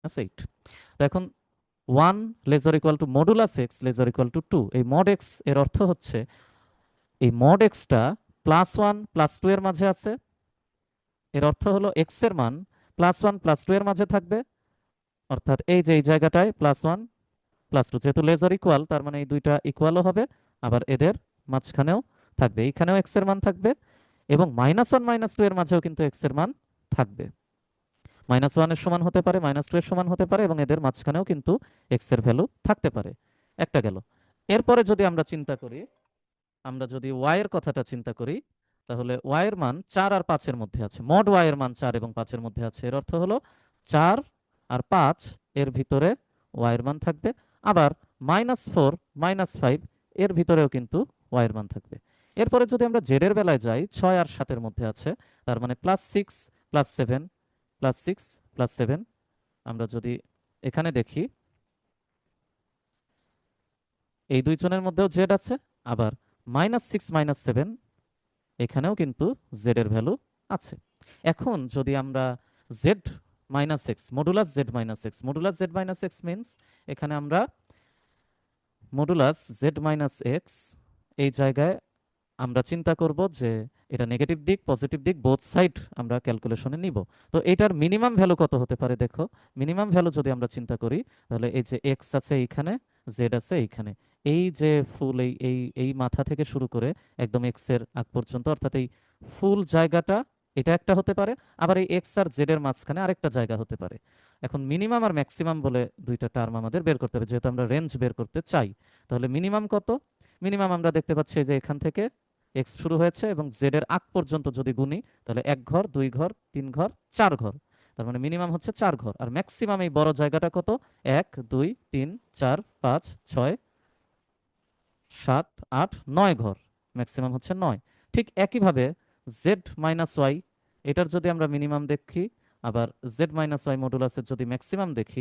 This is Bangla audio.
8। তো এখন 1 lesser equal to modulus x lesser equal to 2, এই মড এক্স এর অর্থ হচ্ছে এই মড এক্সটা +1 +2 এর মাঝে আছে। এর অর্থ হলো এক্স এর মান +1 +2 এর মাঝে থাকবে, অর্থাৎ এই যে এই জায়গাটায় +1 +2, যেহেতু লেজার ইকুয়াল তার মানে এই দুইটা ইকুয়ালও হবে, আবার এদের মাঝখানেও থাকবে, এইখানেও এক্স এর মান থাকবে, এবং -1 -2 এর মাঝেও কিন্তু এক্স এর মান থাকবে। -1 এর সমান হতে পারে, -2 এর সমান হতে পারে, এবং এদের মাঝখানেও কিন্তু এক্স এর ভ্যালু থাকতে পারে। একটা গেল। এরপরে যদি আমরা চিন্তা করি, আমরা যদি ওয়াই এর কথাটা চিন্তা করি, তাহলে ওয়াই এর মান 4 আর 5 এর মধ্যে আছে, মড ওয়াই এর মান 4 এবং 5 এর মধ্যে আছে। এর অর্থ হলো 4 আর 5 এর ভিতরে ওয়াই এর মান থাকবে, আবার -4 -5 এর ভিতরেও কিন্তু ওয়াই এর মান থাকবে। এরপরে যদি আমরা জেড এর বেলায় যাই, 6 আর 7 এর মধ্যে আছে, তার মানে +6 +7 +6 +7। আমরা যদি এখানে দেখি, এই দুইজনের মধ্যেও জেড আছে, আবার -6 -7 এখানেও কিন্তু জেড এর ভ্যালু আছে। এখন যদি আমরা Z minus x modulus Z minus x, modulus Z minus x means এখানে আমরা মডুলাস জেড মাইনাস এক্স এই জায়গায় আমরা চিন্তা করব যে এটা নেগেটিভ দিক পজিটিভ দিক বোথ সাইড আমরা ক্যালকুলেশনে নিব। তো এটার মিনিমাম ভ্যালু কত হতে পারে দেখো। মিনিমাম ভ্যালু যদি আমরা চিন্তা করি, তাহলে এই যে এক্স আছে এইখানে, জেড আছে এইখানে, এই যে ফুল এই এই এই মাথা থেকে শুরু করে একদম এক্স এর আগ পর্যন্ত, অর্থাৎ এই ফুল জায়গাটা এটা একটা হতে পারে, আবার এই এক্স আর জেড এর মাঝখানে আরেকটা জায়গা হতে পারে। এখন মিনিমাম আর ম্যাক্সিমাম বলে দুইটা টার্ম আমাদের বের করতে হবে, যেহেতু আমরা রেঞ্জ বের করতে চাই। তাহলে মিনিমাম কত? মিনিমাম আমরা দেখতে পাচ্ছি যে এখান থেকে এক্স শুরু হয়েছে এবং জেড এর আগ পর্যন্ত যদি গুনি, তাহলে 1 ঘর 2 ঘর 3 ঘর 4 ঘর, তার মানে মিনিমাম হচ্ছে 4 ঘর। আর ম্যাক্সিমাম এই বড় জায়গাটা কত? 1 2 3 4 5 6 7 8 9 ঘর, ম্যাক্সিমাম হচ্ছে 9। ঠিক একইভাবে জেড মাইনাস ওয়াই, এটার যদি আমরা মিনিমাম দেখি, আবার জেড মাইনাস ওয়াই মডুলাসের যদি ম্যাক্সিমাম দেখি,